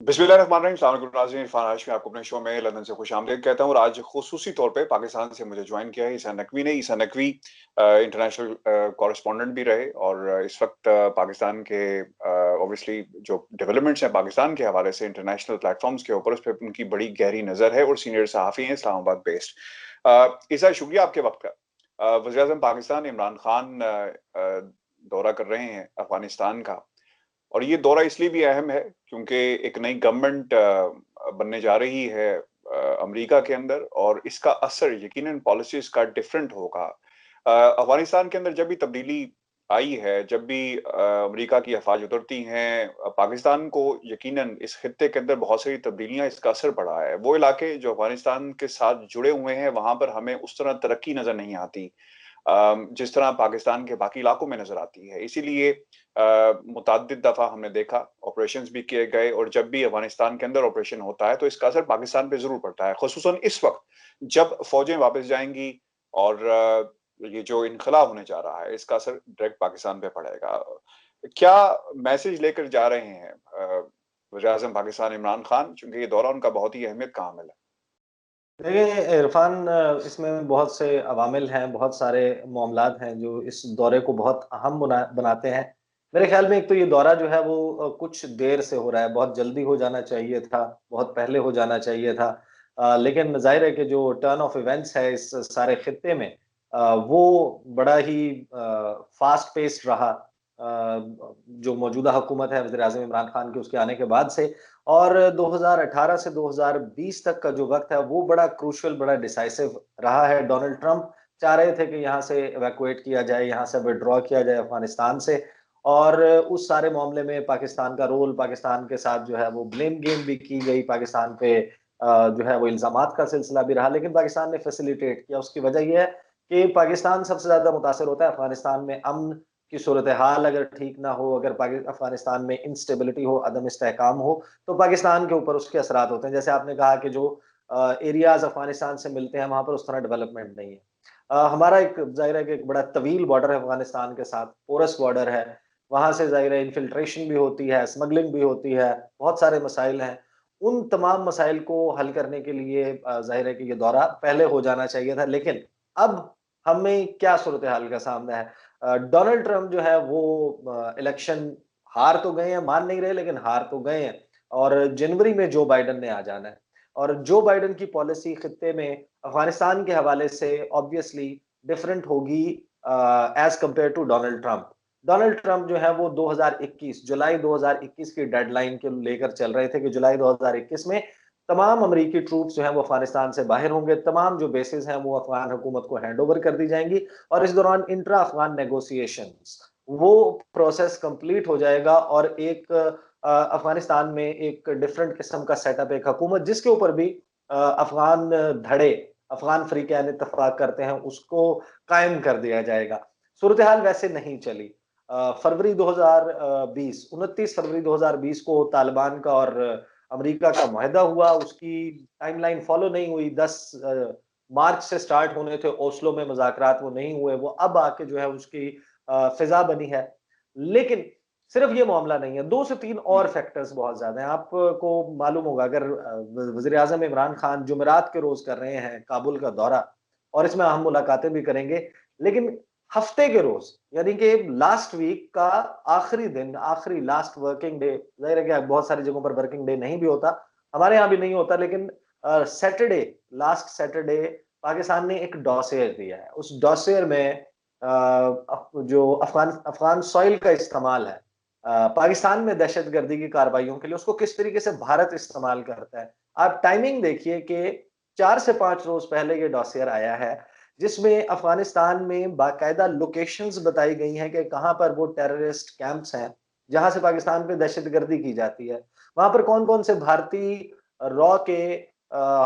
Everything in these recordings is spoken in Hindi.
बिस्मिल्लाहिर्रहमानिर्रहीम, अस्सलाम वालेकुम नाज़रीन। इरफान हाशमी आपको अपने शो में लंदन से खुशामदीद कहता हूँ और आज ख़ुसूसी तौर पे पाकिस्तान से मुझे जॉइन किया है ईसा नकवी ने। ईसा नकवी इंटरनेशनल कॉरेस्पॉन्डेंट भी रहे और इस वक्त पाकिस्तान के ऑब्वियसली जो डेवलपमेंट्स हैं पाकिस्तान के हवाले से इंटरनेशनल प्लेटफॉर्म्स के ऊपर, उस पर उनकी बड़ी गहरी नज़र है और सीनियर सहाफ़ी हैं इस्लामाबाद बेस्ड। ईसा, शुक्रिया आपके वक्त का। वज़ीर-ए-आज़म पाकिस्तान इमरान खान दौरा कर रहे हैं अफगानिस्तान का, और ये दौरा इसलिए भी अहम है क्योंकि एक नई गवर्नमेंट बनने जा रही है अमेरिका के अंदर, और इसका असर यकीनन पॉलिसीज का डिफरेंट होगा। अफगानिस्तान के अंदर जब भी तब्दीली आई है, जब भी अमेरिका की अफवाज उतरती हैं, पाकिस्तान को यकीनन इस खित्ते के अंदर बहुत सारी तब्दीलियां, इसका असर पड़ा है। वो इलाके जो अफगानिस्तान के साथ जुड़े हुए हैं, वहां पर हमें उस तरह तरक्की नजर नहीं आती जिस तरह पाकिस्तान के बाकी इलाकों में नजर आती है। इसीलिए मुतअद्दिद दफा हमने देखा, ऑपरेशंस भी किए गए, और जब भी अफगानिस्तान के अंदर ऑपरेशन होता है तो इसका असर पाकिस्तान पे जरूर पड़ता है, खुसूसन इस वक्त जब फौजें वापस जाएंगी और ये जो इनखला होने जा रहा है, इसका असर डायरेक्ट पाकिस्तान पे पड़ेगा। क्या मैसेज लेकर जा रहे हैं वज़ीर-ए-आज़म पाकिस्तान इमरान खान, चूंकि ये दौरा उनका बहुत ही अहमियत का हामिल है? देखिए इरफान, इसमें बहुत से अवामिल हैं, बहुत सारे मामलात हैं जो इस दौरे को बहुत अहम बनाते हैं। मेरे ख्याल में एक तो ये दौरा जो है वो कुछ देर से हो रहा है, बहुत जल्दी हो जाना चाहिए था, बहुत पहले हो जाना चाहिए था। लेकिन ज़ाहिर है कि जो टर्न ऑफ इवेंट्स है इस सारे खित्ते में, वो बड़ा ही फास्ट पेस्ड रहा। जो मौजूदा हुकूमत है वज़ीर-ए-आज़म इमरान खान की, उसके आने के बाद से, और 2018 से 2020 तक का जो वक़्त है वो बड़ा क्रूशियल, बड़ा डिसाइसिव रहा है। डोनाल्ड ट्रंप चाह रहे थे कि यहाँ से इवैक्यूएट किया जाए, यहाँ से विथड्रॉ किया जाए अफ़गानिस्तान से, और उस सारे मामले में पाकिस्तान का रोल, पाकिस्तान के साथ जो है वो ब्लेम गेम भी की गई, पाकिस्तान पे जो है वो इल्ज़ामात का सिलसिला भी रहा, लेकिन पाकिस्तान ने फैसिलिटेट किया। उसकी वजह ये है कि पाकिस्तान सबसे ज़्यादा मुतासिर होता है अफ़गानिस्तान में अमन की सूरत-ए-हाल अगर ठीक ना हो, अगर अफ़गानिस्तान में इंस्टेबिलिटी हो, अदम इस्तेहकाम हो, तो पाकिस्तान के ऊपर उसके असरात होते हैं। जैसे आपने कहा कि जो एरियाज़ अफ़गानिस्तान से मिलते हैं, वहाँ पर उस तरह डेवलपमेंट नहीं है। हमारा एक ज़ाहिर है कि एक बड़ा तवील बॉर्डर है अफ़गानिस्तान के साथ, पोरस बॉर्डर है। वहाँ से ज़ाहिर है इन्फिल्ट्रेशन भी होती है, स्मगलिंग भी होती है, बहुत सारे मसाइल हैं। उन तमाम मसाइल को हल करने के लिए ज़ाहिर है कि ये दौरा पहले हो जाना चाहिए था, लेकिन अब हमें क्या सूरत-ए-हाल का सामना है? डोनाल्ड ट्रंप जो है वो इलेक्शन हार तो गए हैं, मान नहीं रहे लेकिन हार तो गए हैं, और जनवरी में जो बाइडेन ने आ जाना है, और जो बाइडेन की पॉलिसी खित्ते में अफगानिस्तान के हवाले से ऑब्वियसली डिफरेंट होगी as compared to Donald Trump. Donald Trump जो है वो 2021 जुलाई 2021 की डेडलाइन के लेकर चल रहे थे कि जुलाई 2021 में तमाम अमरीकी ट्रूप्स जो हैं वो अफगानिस्तान से बाहर होंगे, तमाम जो बेसिस हैं वो अफगान हुकूमत को हैंड ओवर कर दी जाएंगी, और इस दौरान इंट्रा अफगान नेगोशिएशंस वो प्रोसेस कंप्लीट हो जाएगा, और एक अफगानिस्तान में एक डिफरेंट किस्म का सेटअप, एक हुकूमत जिसके ऊपर भी अफगान धड़े, अफगान फरीकैन इत्तफाक करते हैं, उसको कायम कर दिया जाएगा। सूरत हाल वैसे नहीं चली। फरवरी 2020 29 फरवरी 2020 को तालिबान का और अमेरिका का मुआहदा हुआ, उसकी टाइमलाइन फॉलो नहीं हुई। 10 मार्च से स्टार्ट होने थे ओस्लो में मुज़ाकरात, वो नहीं हुए, वो अब आके जो है उसकी फिजा बनी है। लेकिन सिर्फ ये मामला नहीं है, 2 से 3 और हम्म। फैक्टर्स बहुत ज्यादा हैं। आपको मालूम होगा, अगर वजीर आजम इमरान खान जुमेरात के रोज कर रहे हैं काबुल का दौरा, और इसमें अहम मुलाकातें भी करेंगे, लेकिन हफ्ते के रोज, यानी कि लास्ट वीक का आखिरी दिन, आखिरी लास्ट वर्किंग डे, जाहिर है कि बहुत सारी जगहों पर वर्किंग डे नहीं भी होता, हमारे यहाँ भी नहीं होता, लेकिन सैटरडे, लास्ट सैटरडे पाकिस्तान ने एक डॉसियर दिया है। उस डॉसियर में जो अफगान अफगान सॉइल का इस्तेमाल है पाकिस्तान में दहशतगर्दी की कार्रवाइयों के लिए, उसको किस तरीके से भारत इस्तेमाल करता है। आप टाइमिंग देखिए कि 4 से 5 रोज पहले ये डॉसियर आया है, जिसमें अफगानिस्तान में बाकायदा लोकेशंस बताई गई हैं कि कहां पर वो टेररिस्ट कैंप्स हैं जहां से पाकिस्तान पे दहशतगर्दी की जाती है, वहां पर कौन कौन से भारतीय रॉ के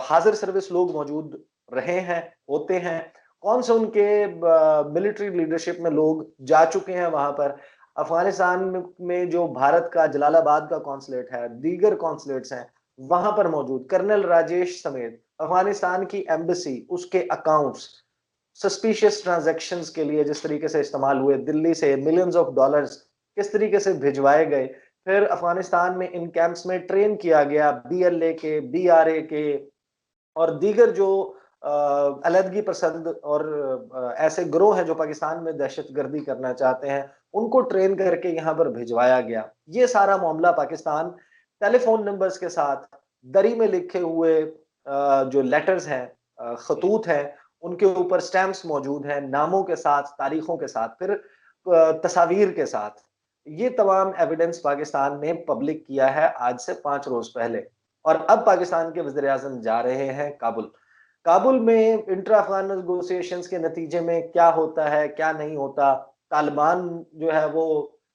हाजिर सर्विस लोग मौजूद रहे हैं, होते हैं, कौन से उनके मिलिट्री लीडरशिप में लोग जा चुके हैं वहां पर। अफगानिस्तान में जो भारत का जलालाबाद का कॉन्सुलेट है, दीगर कॉन्सुलेट्स हैं, वहां पर मौजूद कर्नल राजेश समेत अफगानिस्तान की एम्बेसी, उसके अकाउंट्स सस्पिशियस ट्रांजैक्शंस के लिए जिस तरीके से इस्तेमाल हुए, दिल्ली से मिलियंस ऑफ डॉलर्स किस तरीके से भिजवाए गए, फिर अफगानिस्तान में इन कैंप्स में ट्रेन किया गया BLA के, BRA के और दीगर जो अलहदगी पसंद और ऐसे ग्रोह हैं जो पाकिस्तान में दहशतगर्दी करना चाहते हैं, उनको ट्रेन करके यहाँ पर भिजवाया गया। ये सारा मामला पाकिस्तान टेलीफोन नंबर्स के साथ, दरी में लिखे हुए जो लेटर्स हैं, खतूत हैं, उनके ऊपर स्टैम्प्स मौजूद हैं, नामों के साथ, तारीखों के साथ, फिर तस्वीर के साथ। ये तमाम एविडेंस पाकिस्तान ने पब्लिक किया है आज से 5 रोज पहले। और अब पाकिस्तान के वज़ीर आज़म जा रहे हैं काबुल। काबुल में इंटर अफगान नेगोशिएशंस के नतीजे में क्या होता है, क्या नहीं होता, तालिबान जो है वो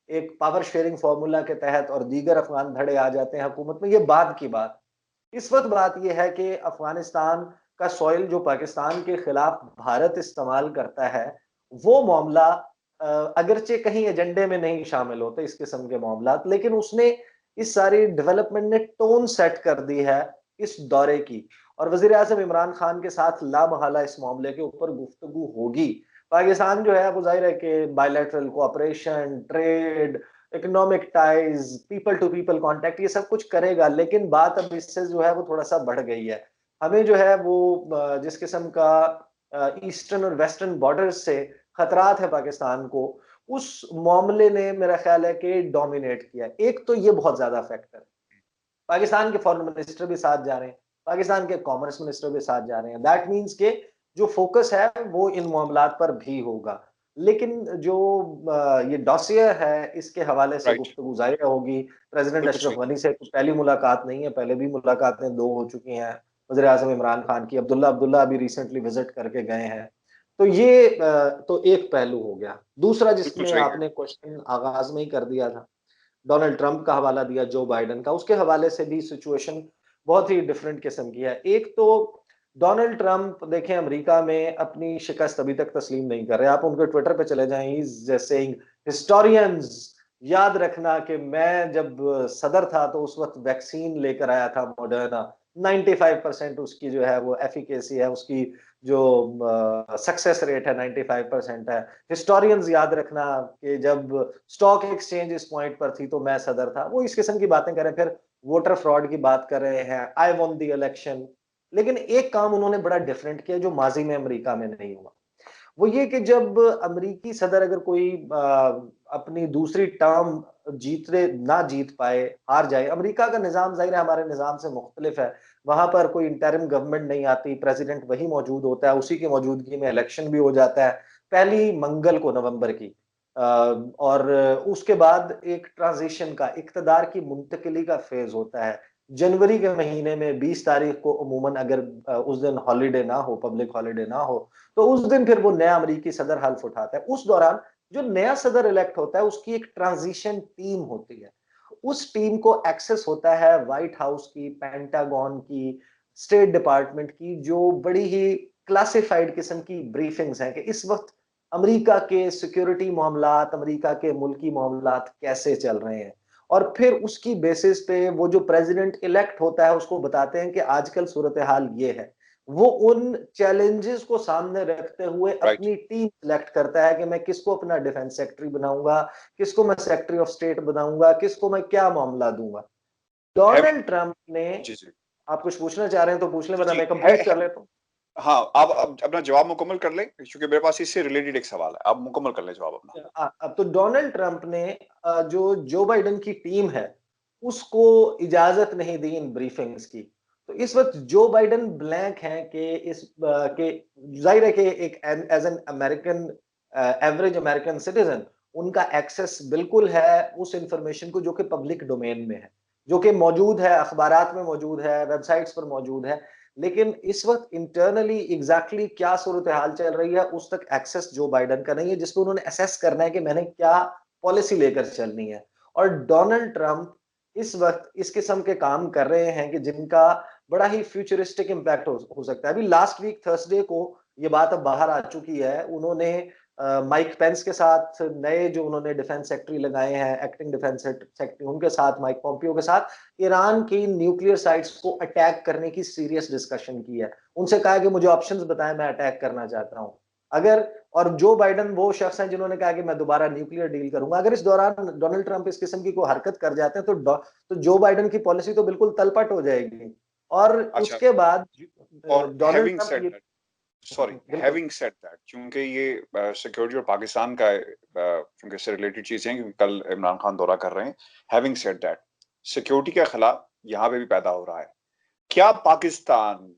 एक पावर शेयरिंग फॉर्मूला के तहत और दीगर अफगान धड़े आ जाते हैं हुकूमत में, ये बाद की बात। इस वक्त बात यह है कि अफगानिस्तान का सॉइल जो पाकिस्तान के खिलाफ भारत इस्तेमाल करता है, वो मामला अगरचे कहीं एजेंडे में नहीं शामिल होते इस किस्म के मामला, लेकिन उसने इस सारी डेवलपमेंट ने टोन सेट कर दी है इस दौरे की। और वजीर आजम इमरान खान के साथ लामहला इस मामले के ऊपर गुफ्तगू होगी। पाकिस्तान जो है वो जाहिर है कि bilateral cooperation, trade, economic ties, people to people contact, ये सब कुछ करेगा, लेकिन बात अब इससे जो है वो थोड़ा सा बढ़ गई है। हमें जो है वो जिस किस्म का ईस्टर्न और वेस्टर्न बॉर्डर्स से खतरात है पाकिस्तान को, उस मामले ने मेरा ख्याल है कि डोमिनेट किया। एक तो ये बहुत ज्यादा फैक्टर, पाकिस्तान के फॉरेन मिनिस्टर भी साथ जा रहे हैं, पाकिस्तान के कॉमर्स मिनिस्टर भी साथ जा रहे हैं। दैट मीन्स के जो फोकस है वो इन मामलात पर भी होगा। लेकिन जो ये डॉसियर है, इसके हवाले से राइट, गुफ्तगू जाहिर होगी। प्रेसिडेंट बिल्कुल अशरफ सही। गनी से पहली मुलाकात नहीं है, पहले भी मुलाकातें 2 हो चुकी हैं वज़ीर आज़म इमरान खान की। अब्दुल्ला अब्दुल्ला अभी रिसेंटली विजिट करके गए हैं। तो ये तो एक पहलू हो गया। दूसरा बिल्कुल जिसमें सही है। आपने क्वेश्चन आगाज में ही कर दिया था, डोनाल्ड ट्रंप का हवाला दिया, जो बाइडेन का, उसके हवाले से भी सिचुएशन बहुत ही डिफरेंट किस्म की है। एक तो डोनाल्ड ट्रंप देखें अमेरिका में अपनी शिकस्त अभी तक तस्लीम नहीं कर रहे। आप उनके ट्विटर पे चले जाएं, ही इज सेइंग हिस्टोरियंस याद रखना कि मैं जब सदर था तो उस वक्त वैक्सीन लेकर आया था मॉडर्ना, 95% उसकी जो है वो एफिकेसी है, उसकी जो सक्सेस रेट है 95% है। हिस्टोरियंस याद रखना कि जब स्टॉक एक्सचेंज इस पॉइंट पर थी तो मैं सदर था। वो इस किस्म की बातें कर रहे हैं। फिर वोटर फ्रॉड की बात कर रहे हैं, आई वॉन द इलेक्शन। लेकिन एक काम उन्होंने बड़ा डिफरेंट किया जो माजी में अमेरिका में नहीं हुआ, वो ये कि जब अमेरिकी सदर अगर कोई अपनी दूसरी टर्म जीतने ना जीत पाए, हार जाए, अमेरिका का निजाम जाहिर है हमारे निजाम से मुख्तलिफ है। वहां पर कोई इंटरिम गवर्नमेंट नहीं आती, प्रेसिडेंट वही मौजूद होता है, उसी की मौजूदगी में इलेक्शन भी हो जाता है पहली मंगल को नवंबर की। और उसके बाद एक ट्रांजिशन का, इक्तदार की मुंतकिली का फेज होता है। जनवरी के महीने में 20 तारीख को अमूमन अगर उस दिन हॉलीडे ना हो, पब्लिक हॉलीडे ना हो, तो उस दिन फिर वो नया अमेरिकी सदर हल्फ उठाता है। उस दौरान जो नया सदर इलेक्ट होता है उसकी एक ट्रांजिशन टीम होती है। उस टीम को एक्सेस होता है व्हाइट हाउस की, पेंटागन की, स्टेट डिपार्टमेंट की, जो बड़ी ही क्लासिफाइड किस्म की ब्रीफिंग्स हैं कि इस वक्त अमेरिका के सिक्योरिटी मामलात, अमेरिका के मुल्की मामलात कैसे चल रहे हैं। और फिर उसकी बेसिस पे वो जो प्रेसिडेंट इलेक्ट होता है उसको बताते हैं कि आजकल सूरत हाल ये है। वो उन चैलेंजेस को सामने रखते हुए राइट। अपनी टीम सिलेक्ट करता है कि मैं किसको अपना डिफेंस सेक्रेटरी बनाऊंगा, किसको मैं सेक्रेटरी ऑफ स्टेट बनाऊंगा, किसको मैं क्या मामला दूंगा। है। डोनाल्ड ट्रंप ने, जी, जी। आप कुछ पूछना चाह रहे हैं तो पूछ लें, जी, वरना जी। मैं कंप्लीट कर लेता हूँ। हाँ, आप अब अपना जवाब मुकम्मल कर लें, क्योंकि मेरे पास इससे रिलेटेड एक सवाल है। आप मुकम्मल कर लें जवाब अपना। अब तो डोनाल्ड ट्रंप ने जो जो बाइडेन की टीम है उसको इजाजत नहीं दी इन ब्रीफिंग्स की। तो इस वक्त जो बाइडेन ब्लैंक हैं कि के जाहिर है कि एक as an American, average American citizen, उनका एक्सेस बिल्कुल है उस इंफॉर्मेशन को जो कि पब्लिक डोमेन में है, जो कि मौजूद है, अखबारात में मौजूद है, वेबसाइट्स पर मौजूद है। लेकिन इस वक्त इंटरनली एग्जैक्टली क्या सूरत हाल चल रही है उस तक एक्सेस जो बाइडन का नहीं है, जिसको उन्होंने असेस करना है कि मैंने क्या पॉलिसी लेकर चलनी है। और डोनाल्ड ट्रंप इस वक्त इस किस्म के काम कर रहे हैं कि जिनका बड़ा ही फ्यूचरिस्टिक इंपैक्ट हो सकता है। अभी लास्ट वीक थर्सडे को ये बात अब बाहर आ चुकी है, उन्होंने माइक पेंस के साथ, नए जो उन्होंने डिफेंस सेक्रेटरी लगाए हैं, एक्टिंग डिफेंस सेक्रेटरी, उनके साथ, माइक पॉम्पियो के साथ ईरान की न्यूक्लियर साइट्स को अटैक करने की सीरियस डिस्कशन की है। उनसे कहा कि मुझे ऑप्शंस बताएं, मैं अटैक करना चाहता हूं। अगर और जो बाइडन वो शख्स हैं जिन्होंने कहा कि मैं दोबारा न्यूक्लियर डील करूंगा। अगर इस दौरान डोनाल्ड ट्रंप इस किस्म की कोई हरकत कर जाते हैं तो जो बाइडन की पॉलिसी तो बिल्कुल तलपट हो जाएगी। और अच्छा उसके बाद और डोनाल्ड हैविंग ट्रंप सेड ये दैट, सॉरी बिल्कुल हैविंग सेड दैट, क्योंकि ये सिक्योरिटी और पाकिस्तान का क्योंकि इससे रिलेटेड चीजें हैं, क्योंकि कल इमरान खान दौरा कर रहे हैं। हैविंग सेड दैट, सिक्योरिटी का खला यहाँ पे भी पैदा हो रहा है। क्या पाकिस्तान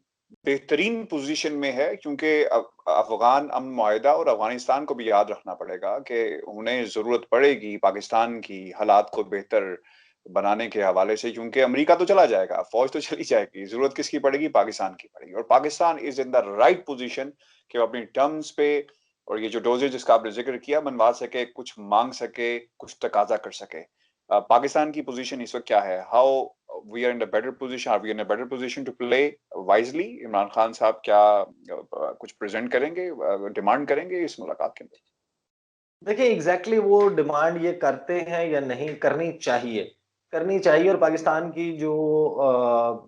बेहतरीन पोजीशन में है, क्योंकि अफगान अमन मुआहिदा और अफगानिस्तान को भी याद रखना पड़ेगा कि उन्हें जरूरत पड़ेगी पाकिस्तान की हालात को बेहतर बनाने के हवाले से, क्योंकि अमेरिका तो चला जाएगा, फौज तो चली जाएगी, जरूरत किसकी पड़ेगी? पाकिस्तान की पड़ेगी। और Pakistan is in the right position कि वो अपनी टर्म्स पे और ये जो डोजेज जिसका आपने जिक्र किया मनवा सके, कुछ मांग सके, कुछ तकाजा कर सके। पाकिस्तान की पोजीशन इस वक्त क्या है? How we are in the better position, are we in a better position to play wisely? Imran Khan sahab क्या कुछ प्रेजेंट करेंगे, डिमांड करेंगे इस मुलाकात के अंदर? देखिए एग्जैक्टली वो डिमांड ये करते हैं या नहीं, करनी चाहिए। और पाकिस्तान की जो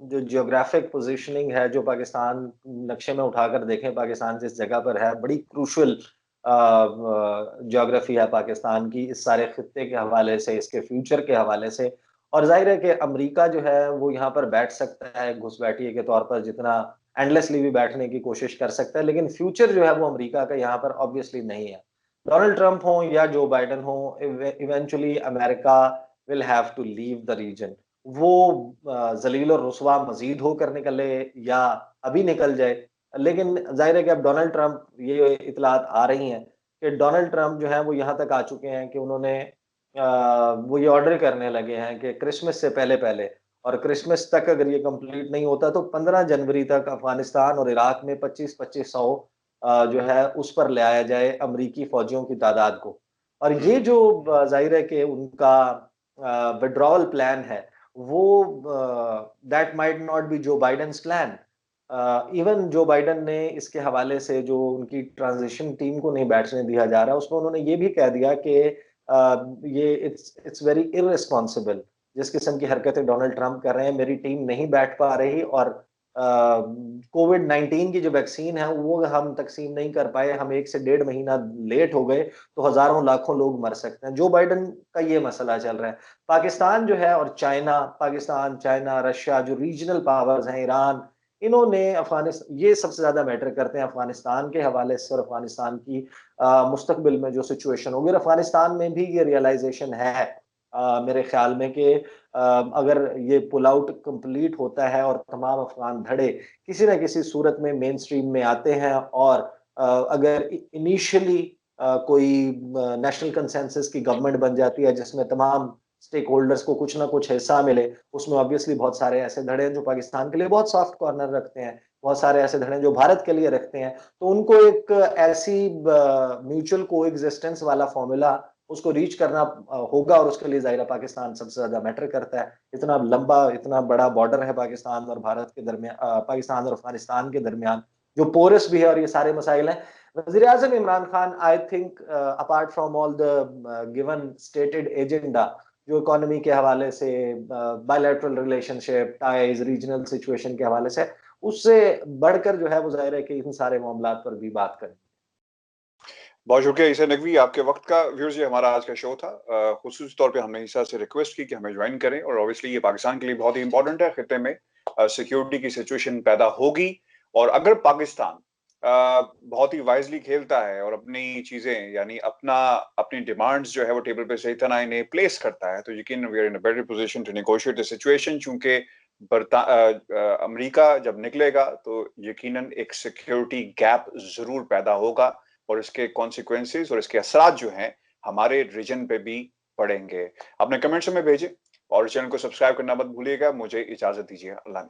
जियोग्राफिक पोजीशनिंग है, जो पाकिस्तान नक्शे में उठाकर देखें पाकिस्तान जिस जगह पर है, बड़ी क्रूशल ज्योग्राफी है पाकिस्तान की इस सारे खित्ते के हवाले से, इसके फ्यूचर के हवाले से। और जाहिर है कि अमेरिका जो है वो यहाँ पर बैठ सकता है घुसपैठिए के तौर पर, जितना एंडलेसली भी बैठने की कोशिश कर सकता है, लेकिन फ्यूचर जो है वो अमेरिका का यहाँ पर ऑब्वियसली नहीं है। डोनाल्ड ट्रंप हो या जो बाइडेन हो, eventually America will have to leave the region. वो जलील और रुसवा मजीद होकर निकले या अभी निकल जाए, लेकिन जाहिर है कि अब डोनाल्ड ट्रंप, ये इतलात आ रही हैं कि डोनाल्ड ट्रंप जो है वो यहाँ तक आ चुके हैं कि उन्होंने वो ये ऑर्डर करने लगे हैं कि क्रिसमस से पहले पहले, और क्रिसमस तक अगर ये कंप्लीट नहीं होता तो 15 जनवरी तक अफगानिस्तान और इराक में 25-2500 जो है उस पर ले आया जाए अमरीकी फौजियों की तादाद को। और ये जो जाहिर है कि उनका विड्रॉवल प्लान है, वो दैट माइट नॉट बी जो बाइडेन्स प्लान। इवन जो बाइडेन ने इसके हवाले से जो उनकी ट्रांजिशन टीम को नहीं बैठने दिया जा रहा, उसमें उन्होंने ये भी कह दिया कि ये इट्स वेरी इररिस्पॉन्सिबल जिस किस्म की हरकतें डोनाल्ड ट्रंप कर रहे हैं, मेरी टीम नहीं बैठ पा रही, और कोविड 19 की जो वैक्सीन है वो हम तकसीम नहीं कर पाए, हम 1 से 1.5 महीना लेट हो गए तो हजारों लाखों लोग मर सकते हैं। जो बाइडेन का ये मसला चल रहा है। पाकिस्तान जो है और पाकिस्तान, चाइना, रशिया, जो रीजनल पावर्स हैं, ईरान, इन्होंने अफगानिस्तान, ये सबसे ज्यादा मैटर करते हैं अफगानिस्तान के हवाले से, और अफगानिस्तान की मुस्तकबिल में जो सिचुएशन होगी। अफगानिस्तान में भी ये रियलाइजेशन है मेरे ख्याल में कि अगर ये पुल आउट कंप्लीट होता है और तमाम अफगान धड़े किसी न किसी सूरत में मेन स्ट्रीम में आते हैं, और अगर इनिशियली कोई नेशनल कंसेंसस की गवर्नमेंट बन जाती है जिसमें तमाम स्टेक होल्डर्स को कुछ ना कुछ हिस्सा मिले, उसमें ऑब्वियसली बहुत सारे ऐसे धड़े हैं जो पाकिस्तान के लिए बहुत सॉफ्ट कॉर्नर रखते हैं, बहुत सारे ऐसे धड़े जो भारत के लिए रखते हैं, तो उनको एक ऐसी म्यूचुअल को एग्जिस्टेंस वाला फॉर्मूला उसको रीच करना होगा, और उसके लिए जाहिर पाकिस्तान सबसे ज्यादा मैटर करता है। इतना लंबा, इतना बड़ा बॉर्डर है पाकिस्तान और भारत के दरमियान, पाकिस्तान और अफगानिस्तान के दरमियान, जो पोरस भी है, और ये सारे मसाइल हैं। वजीर आजम Imran Khan, I think apart from all the given stated agenda, जो इकोनॉमी के हवाले से, bilateral relationship, ties, regional situation के हवाले से, उससे बढ़कर जो है वो जाहिर है कि इन सारे मामलात पर भी बात करें। बहुत शुक्रिया ईसा नकवी आपके वक्त का। व्यूअर्स, ये हमारा आज का शो था। खुसूसी तौर पे हमने ईसा से रिक्वेस्ट की कि हमें ज्वाइन करें, और ऑब्वियसली ये पाकिस्तान के लिए बहुत ही इंपॉर्टेंट है। खित्ते में सिक्योरिटी की सिचुएशन पैदा होगी, और अगर पाकिस्तान बहुत ही वाइजली खेलता है और अपनी चीजें यानी अपनी डिमांड्स जो है वो टेबल पे सही तरह इन्हें प्लेस करता है, तो यकीन we are in a better position to negotiate the situation. चूंकि अमेरिका जब निकलेगा तो यकीनन एक सिक्योरिटी गैप जरूर पैदा होगा, और इसके कॉन्सिक्वेंसेस और इसके असरात जो हैं हमारे रीजन पे भी पड़ेंगे। अपने कमेंट्स में भेजें और चैनल को सब्सक्राइब करना मत भूलिएगा। मुझे इजाजत दीजिए। अल्लाह ने